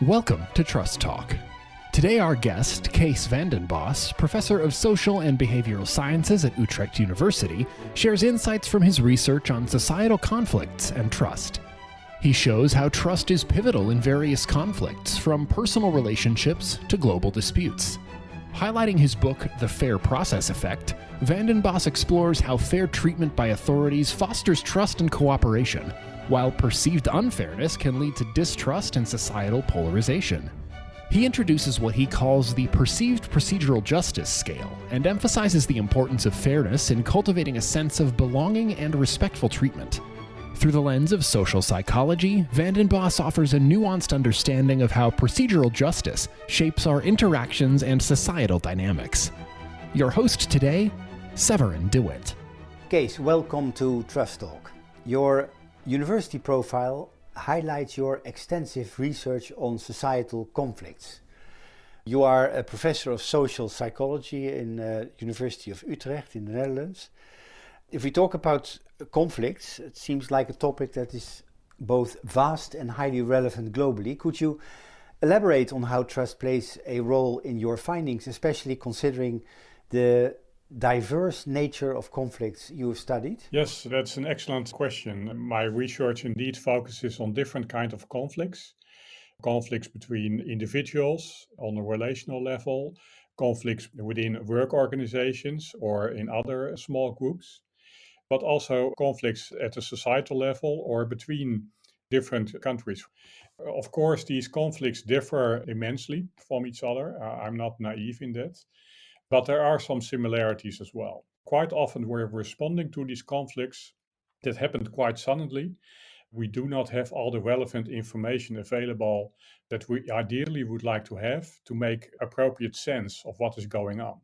Welcome to Trust Talk. Today our guest, Kees professor of social and behavioral sciences at Utrecht University, shares insights from his research on societal conflicts and trust. He shows how trust is pivotal in various conflicts, from personal relationships to global disputes. Highlighting his book, The Fair Process Effect, Bos explores how fair treatment by authorities fosters trust and cooperation, while perceived unfairness can lead to distrust and societal polarization. He introduces what he calls the perceived procedural justice scale and emphasizes the importance of fairness in cultivating a sense of belonging and respectful treatment. Through the lens of social psychology, Bos offers a nuanced understanding of how procedural justice shapes our interactions and societal dynamics. Your host today, Severin DeWitt. Kees, welcome to Trust Talk. Your university profile highlights your extensive research on societal conflicts. You are a professor of social psychology in the University of Utrecht in the Netherlands. If we talk about conflicts, it seems like a topic that is both vast and highly relevant globally. Could you elaborate on how trust plays a role in your findings, especially considering the diverse nature of conflicts you have studied? Yes, that's an excellent question. My research indeed focuses on different kinds of conflicts. Conflicts between individuals on a relational level, conflicts within work organizations or in other small groups, but also conflicts at a societal level or between different countries. Of course, these conflicts differ immensely from each other. I'm not naive in that. But there are some similarities as well. Quite often we're responding to these conflicts that happened quite suddenly. We do not have all the relevant information available that we ideally would like to have to make appropriate sense of what is going on.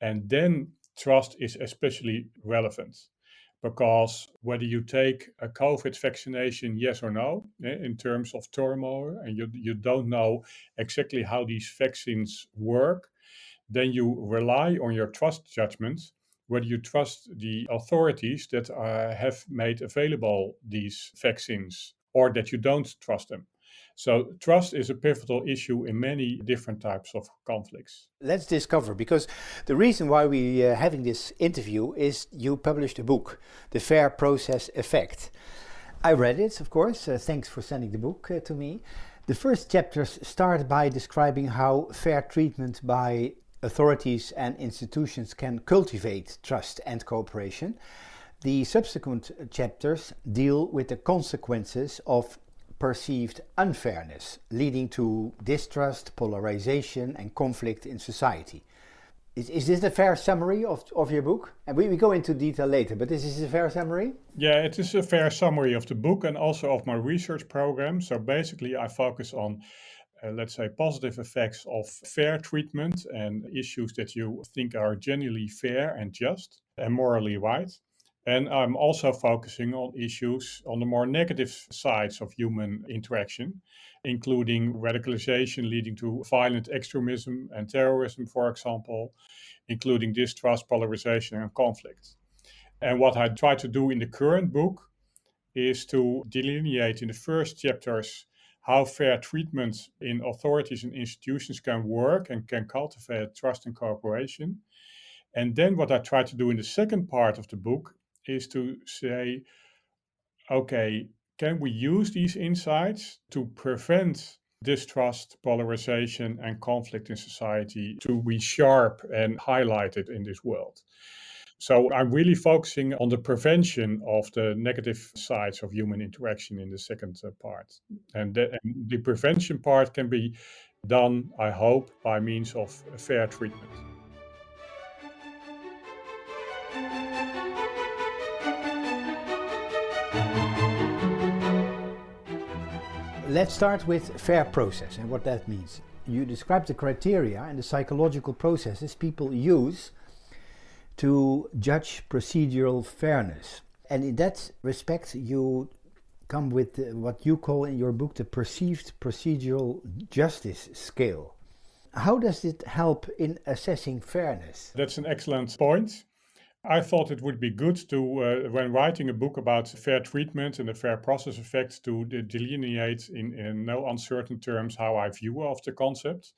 And then trust is especially relevant, because whether you take a COVID vaccination, yes or no, in terms of turmoil, and you don't know exactly how these vaccines work, then you rely on your trust judgment, whether you trust the authorities that have made available these vaccines or that you don't trust them. So trust is a pivotal issue in many different types of conflicts. Let's discover, because the reason why we're having this interview is you published a book, The Fair Process Effect. I read it, of course. Thanks for sending the book to me. The first chapters start by describing how fair treatment by authorities and institutions can cultivate trust and cooperation. The subsequent chapters deal with the consequences of perceived unfairness, leading to distrust, polarization, and conflict in society. Is this a fair summary of your book? And we go into detail later, but this is a fair summary? Yeah, it is a fair summary of the book and also of my research program. So basically I focus on let's say, positive effects of fair treatment and issues that you think are genuinely fair and just and morally right. And I'm also focusing on issues on the more negative sides of human interaction, including radicalization leading to violent extremism and terrorism, for example, including distrust, polarization, and conflict. And what I try to do in the current book is to delineate in the first chapters how fair treatment in authorities and institutions can work and can cultivate trust and cooperation. And then what I try to do in the second part of the book is to say, okay, can we use these insights to prevent distrust, polarization, and conflict in society to be sharp and highlighted in this world? So I'm really focusing on the prevention of the negative sides of human interaction in the second part. And the prevention part can be done, I hope, by means of fair treatment. Let's start with fair process and what that means. You describe the criteria and the psychological processes people use to judge procedural fairness. And in that respect, you come with what you call in your book the perceived procedural justice scale. How does it help in assessing fairness? That's an excellent point. I thought it would be good to, when writing a book about fair treatment and the fair process effect, to delineate in no uncertain terms how I view of the concept.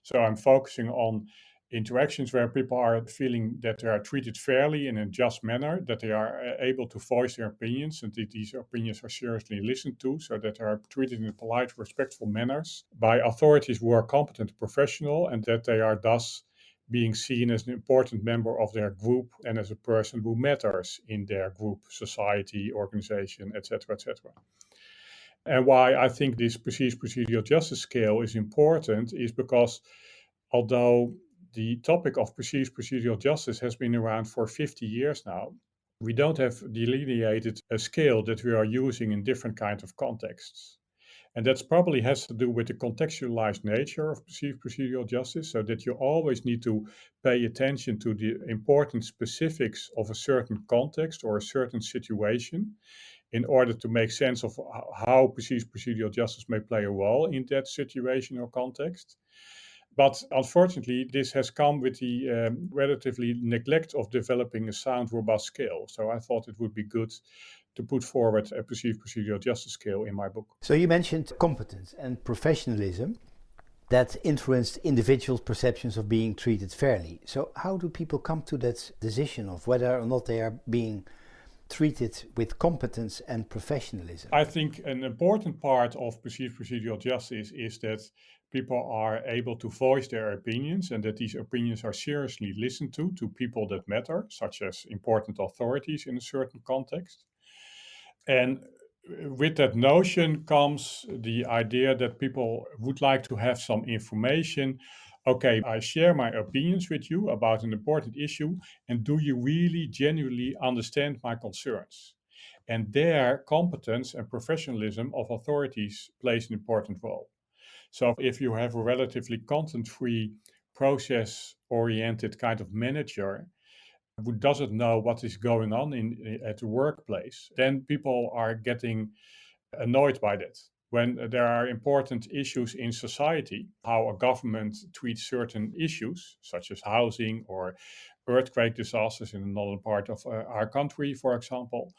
So I'm focusing on interactions where people are feeling that they are treated fairly in a just manner, that they are able to voice their opinions, and that these opinions are seriously listened to, so that they are treated in polite, respectful manners by authorities who are competent and professional, and that they are thus being seen as an important member of their group and as a person who matters in their group, society, organization, etc., etc. And why I think this procedural justice scale is important is because although the topic of procedural justice has been around for 50 years now, we don't have delineated a scale that we are using in different kinds of contexts. And that probably has to do with the contextualized nature of procedural justice, so that you always need to pay attention to the important specifics of a certain context or a certain situation in order to make sense of how procedural justice may play a role in that situation or context. But unfortunately, this has come with the relatively neglect of developing a sound, robust scale. So I thought it would be good to put forward a procedural justice scale in my book. So you mentioned competence and professionalism that influenced individuals' perceptions of being treated fairly. So how do people come to that decision of whether or not they are being treated with competence and professionalism? I think an important part of procedural justice is that people are able to voice their opinions, and that these opinions are seriously listened to people that matter, such as important authorities in a certain context. And with that notion comes the idea that people would like to have some information. Okay, I share my opinions with you about an important issue, and do you really genuinely understand my concerns? And there, competence and professionalism of authorities plays an important role. So if you have a relatively content-free, process-oriented kind of manager who doesn't know what is going on at the workplace, then people are getting annoyed by that. When there are important issues in society, how a government treats certain issues, such as housing or earthquake disasters in another part of our country, for example,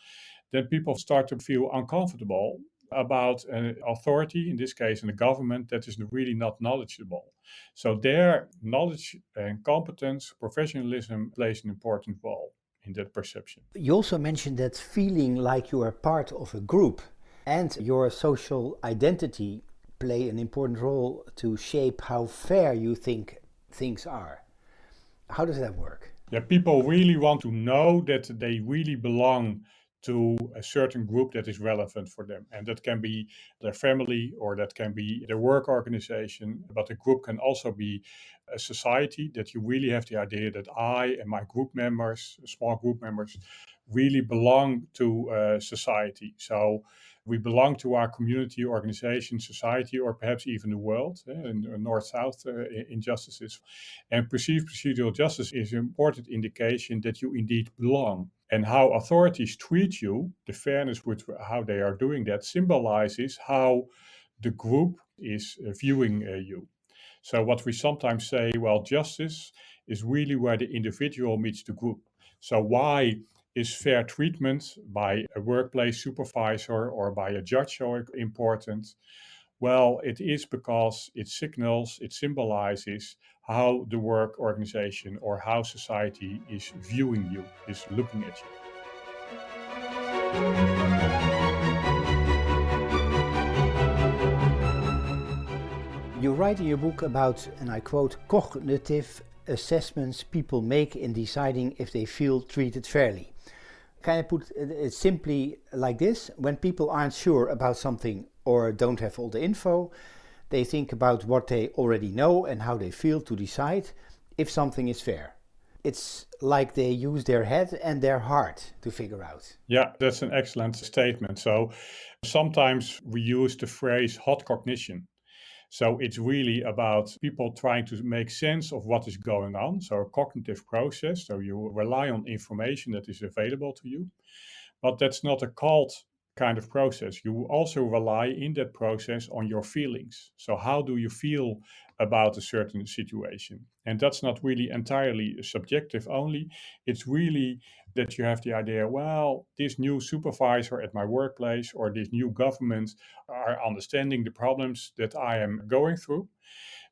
then people start to feel uncomfortable about an authority, in this case in the government, that is really not knowledgeable. So their knowledge and competence, professionalism plays an important role in that perception. You also mentioned that feeling like you are part of a group and your social identity play an important role to shape how fair you think things are. How does that work? Yeah, people really want to know that they really belong to a certain group that is relevant for them. And that can be their family or that can be their work organization. But a group can also be a society, that you really have the idea that I and my group members, small group members, really belong to society. So we belong to our community, organization, society, or perhaps even the world, in north-south injustices. And perceived procedural justice is an important indication that you indeed belong. And how authorities treat you, the fairness with how they are doing that, symbolizes how the group is viewing you. So what we sometimes say, well, justice is really where the individual meets the group. So why is fair treatment by a workplace supervisor or by a judge so important? Well, it is because it signals, it symbolizes how the work organization or how society is viewing you, is looking at you. You write in your book about, and I quote, cognitive assessments people make in deciding if they feel treated fairly. Can I put it simply like this? When people aren't sure about something or don't have all the info, they think about what they already know and how they feel to decide if something is fair. It's like they use their head and their heart to figure out. Yeah, that's an excellent statement. So sometimes we use the phrase hot cognition. So it's really about people trying to make sense of what is going on. So a cognitive process. So you rely on information that is available to you. But that's not a cult kind of process. You also rely in that process on your feelings. So how do you feel about a certain situation? And that's not really entirely subjective only. It's really that you have the idea, well, this new supervisor at my workplace or this new government are understanding the problems that I am going through.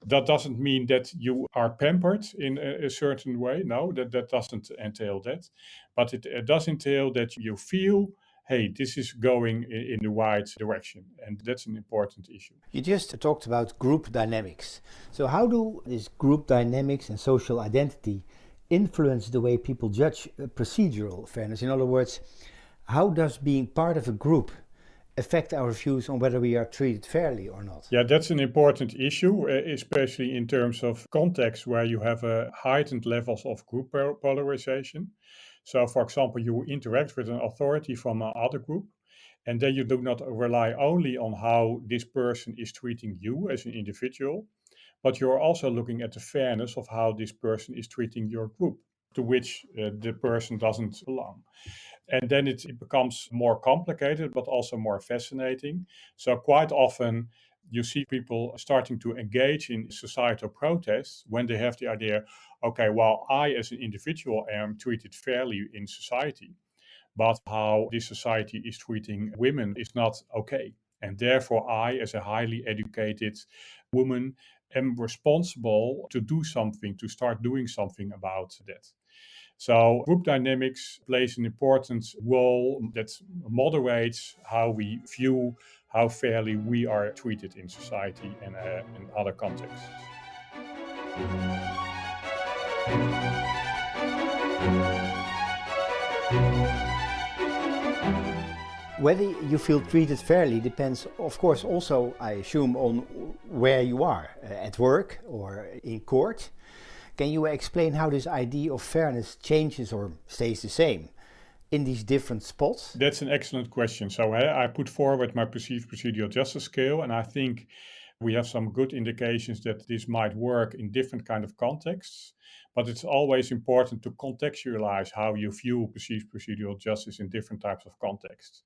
That doesn't mean that you are pampered in a certain way. No, that doesn't entail that. But it does entail that you feel, hey, this is going in the right direction. And that's an important issue. You just talked about group dynamics. So how do these group dynamics and social identity influence the way people judge procedural fairness? In other words, how does being part of a group affect our views on whether we are treated fairly or not? Yeah, that's an important issue, especially in terms of context where you have a heightened levels of group polarization. So, for example, you interact with an authority from another group, and then you do not rely only on how this person is treating you as an individual, but you're also looking at the fairness of how this person is treating your group, to which the person doesn't belong. And then it becomes more complicated, but also more fascinating. So quite often you see people starting to engage in societal protests when they have the idea, okay, well, I as an individual am treated fairly in society, but how this society is treating women is not okay. And therefore, I, as a highly educated woman, am responsible to do something, to start doing something about that. So group dynamics plays an important role that moderates how we view how fairly we are treated in society and in other contexts. Whether you feel treated fairly depends, of course, also, I assume, on where you are, at work or in court. Can you explain how this idea of fairness changes or stays the same in these different spots? That's an excellent question. So I put forward my perceived procedural justice scale, and I think we have some good indications that this might work in different kind of contexts. But it's always important to contextualize how you view perceived procedural justice in different types of contexts.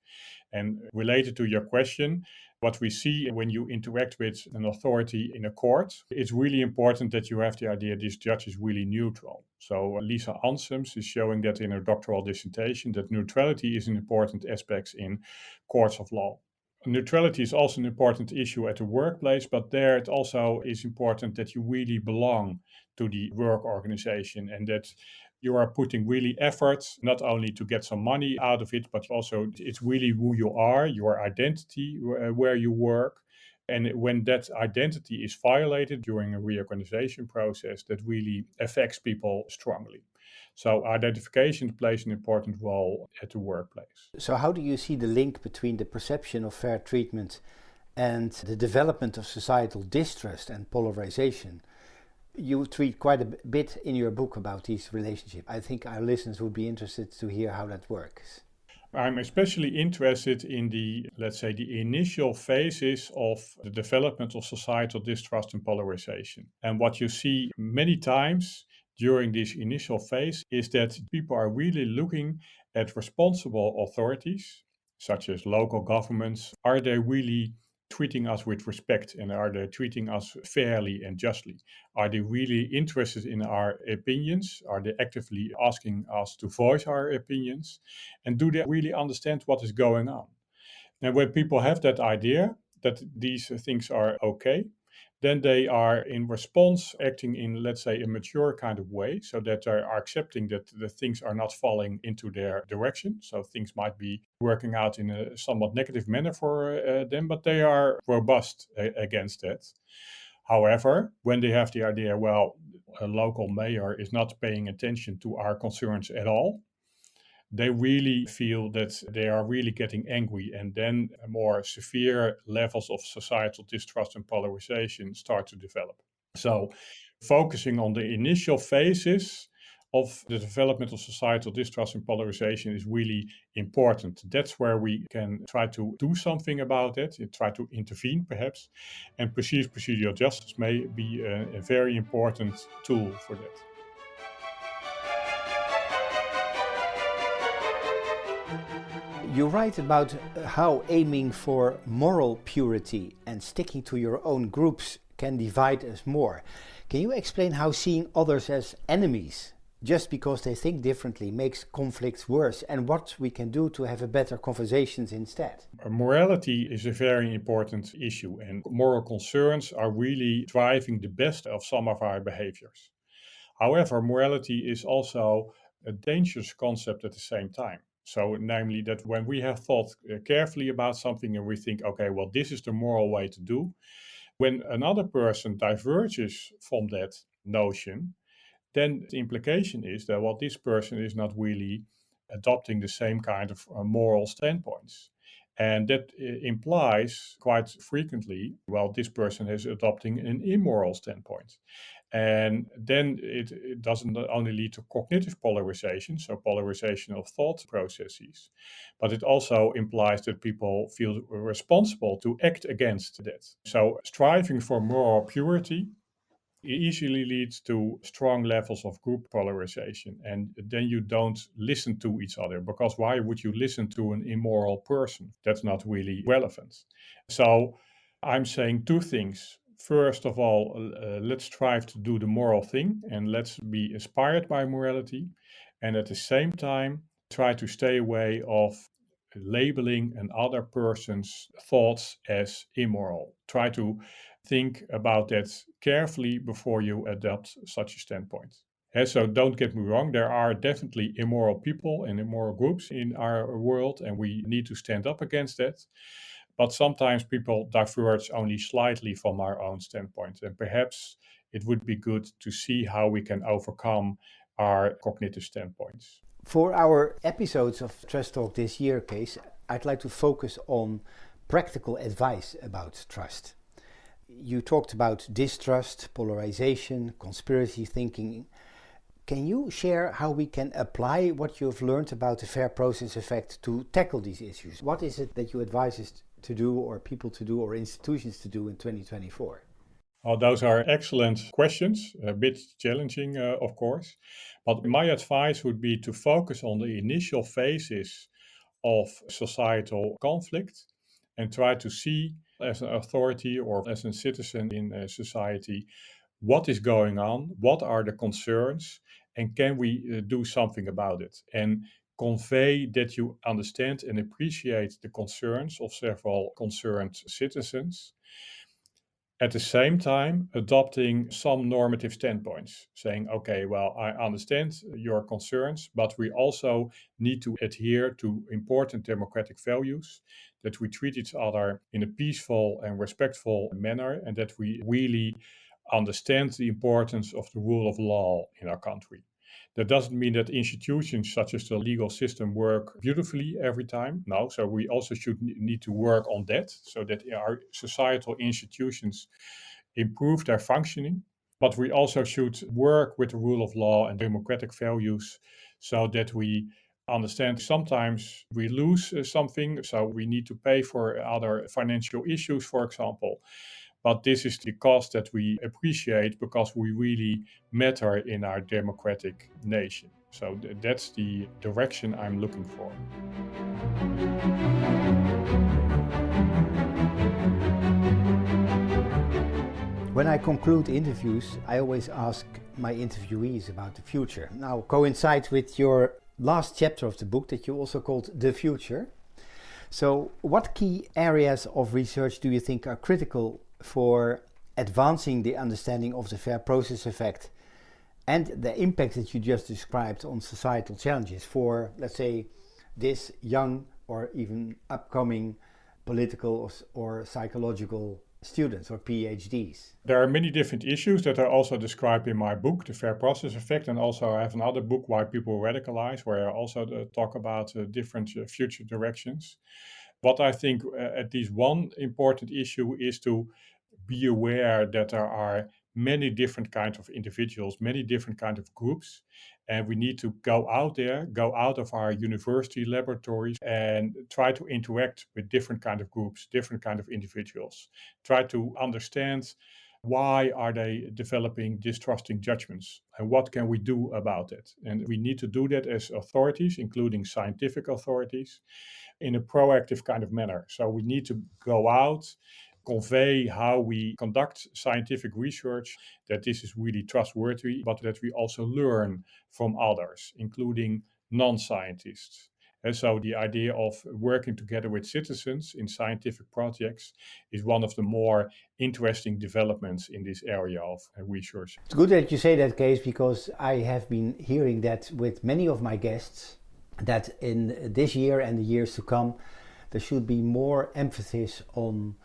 And related to your question, what we see when you interact with an authority in a court, it's really important that you have the idea this judge is really neutral. So Lisa Ansems is showing that in her doctoral dissertation, that neutrality is an important aspect in courts of law. Neutrality is also an important issue at the workplace, but there it also is important that you really belong to the work organization and that you are putting really efforts, not only to get some money out of it, but also it's really who you are, your identity, where you work. And when that identity is violated during a reorganization process, that really affects people strongly. So identification plays an important role at the workplace. So how do you see the link between the perception of fair treatment and the development of societal distrust and polarization? You treat quite a bit in your book about these relationships. I think our listeners would be interested to hear how that works. I'm especially interested in let's say, the initial phases of the development of societal distrust and polarization. And what you see many times during this initial phase is that people are really looking at responsible authorities, such as local governments. Are they really treating us with respect and are they treating us fairly and justly? Are they really interested in our opinions? Are they actively asking us to voice our opinions? And do they really understand what is going on? And when people have that idea that these things are okay, then they are in response acting in, let's say, a mature kind of way, so that they are accepting that the things are not falling into their direction. So things might be working out in a somewhat negative manner for them, but they are robust against that. However, when they have the idea, well, a local mayor is not paying attention to our concerns at all, they really feel that they are really getting angry, and then more severe levels of societal distrust and polarization start to develop. So focusing on the initial phases of the development of societal distrust and polarization is really important. That's where we can try to do something about it, try to intervene perhaps, and perceived procedural justice may be a very important tool for that. You write about how aiming for moral purity and sticking to your own groups can divide us more. Can you explain how seeing others as enemies just because they think differently makes conflicts worse, and what we can do to have a better conversations instead? Morality is a very important issue, and moral concerns are really driving the best of some of our behaviors. However, morality is also a dangerous concept at the same time. So, namely, that when we have thought carefully about something and we think, okay, well, this is the moral way to do, when another person diverges from that notion, then the implication is that, well, this person is not really adopting the same kind of moral standpoints. And that implies quite frequently, well, this person is adopting an immoral standpoint. And then it doesn't only lead to cognitive polarization, so polarization of thought processes, but it also implies that people feel responsible to act against that. So striving for moral purity easily leads to strong levels of group polarization. And then you don't listen to each other, because why would you listen to an immoral person? That's not really relevant. So I'm saying two things. First of all, let's strive to do the moral thing and let's be inspired by morality. And at the same time, try to stay away of labeling another person's thoughts as immoral. Try to think about that carefully before you adopt such a standpoint. And so don't get me wrong, there are definitely immoral people and immoral groups in our world, and we need to stand up against that. But sometimes people diverge only slightly from our own standpoint, and perhaps it would be good to see how we can overcome our cognitive standpoints. For our episodes of Trust Talk this year, Kees, I'd like to focus on practical advice about trust. You talked about distrust, polarization, conspiracy thinking. Can you share how we can apply what you've learned about the fair process effect to tackle these issues? What is it that you advise us to do, or people to do, or institutions to do in 2024? Oh, those are excellent questions, a bit challenging, of course. But my advice would be to focus on the initial phases of societal conflict and try to see, as an authority or as a citizen in a society, what is going on, what are the concerns, and can we do something about it? And convey that you understand and appreciate the concerns of several concerned citizens. At the same time, adopting some normative standpoints, saying, okay, well, I understand your concerns, but we also need to adhere to important democratic values, that we treat each other in a peaceful and respectful manner, and that we really understand the importance of the rule of law in our country. That doesn't mean that institutions such as the legal system work beautifully every time. No, so we also need to work on that so that our societal institutions improve their functioning. But we also should work with the rule of law and democratic values so that we understand sometimes we lose something, so we need to pay for other financial issues, for example. But this is the cost that we appreciate because we really matter in our democratic nation. So that's the direction I'm looking for. When I conclude interviews, I always ask my interviewees about the future. Now, coincides with your last chapter of the book that you also called The Future. So, what key areas of research do you think are critical for advancing the understanding of the fair process effect and the impact that you just described on societal challenges for, let's say, this young or even upcoming political or psychological students or PhDs? There are many different issues that are also described in my book, The Fair Process Effect, and also I have another book, Why People Radicalize, where I also talk about different future directions. But I think at least one important issue is to be aware that there are many different kinds of individuals, many different kinds of groups, and we need to go out there, go out of our university laboratories and try to interact with different kinds of groups, different kinds of individuals. Try to understand Why are they developing distrusting judgments? And what can we do about it? And we need to do that as authorities, including scientific authorities, in a proactive kind of manner. So we need to go out, convey how we conduct scientific research, that this is really trustworthy, but that we also learn from others, including non-scientists. And so the idea of working together with citizens in scientific projects is one of the more interesting developments in this area of research. It's good that you say that, Kees, because I have been hearing that with many of my guests, that in this year and the years to come, there should be more emphasis on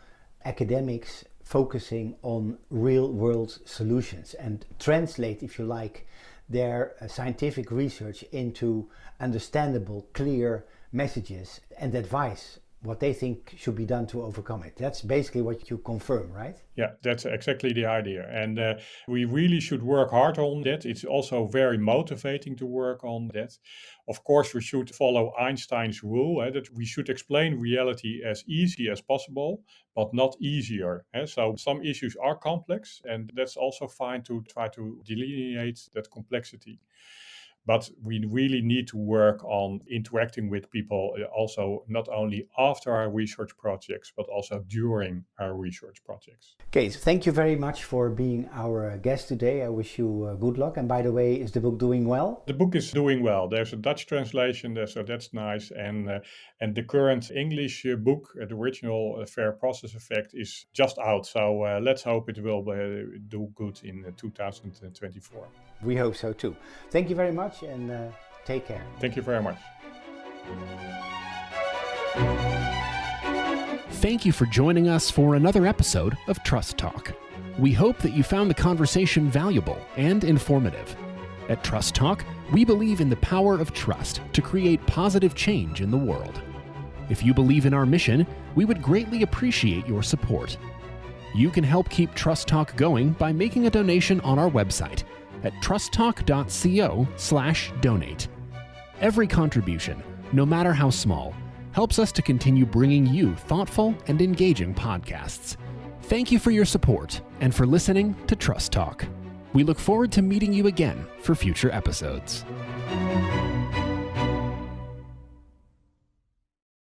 academics focusing on real world solutions and translate, if you like, their scientific research into understandable, clear messages and advice, what they think should be done to overcome it. That's basically what you confirm, right? Yeah, that's exactly the idea. And we really should work hard on that. It's also very motivating to work on that. Of course, we should follow Einstein's rule that we should explain reality as easy as possible, but not easier. So some issues are complex, and that's also fine to try to delineate that complexity. But we really need to work on interacting with people also not only after our research projects, but also during our research projects. Okay, so thank you very much for being our guest today. I wish you good luck. And by the way, is the book doing well? The book is doing well. There's a Dutch translation, so that's nice. And the current English book, the original Fair Process Effect, is just out. So let's hope it will do good in 2024. We hope so too. Thank you very much and take care. Thank you very much. Thank you for joining us for another episode of Trust Talk. We hope that you found the conversation valuable and informative. At Trust Talk, we believe in the power of trust to create positive change in the world. If you believe in our mission, we would greatly appreciate your support. You can help keep Trust Talk going by making a donation on our website at trusttalk.co/donate. Every contribution, no matter how small, helps us to continue bringing you thoughtful and engaging podcasts. Thank you for your support and for listening to Trust Talk. We look forward to meeting you again for future episodes.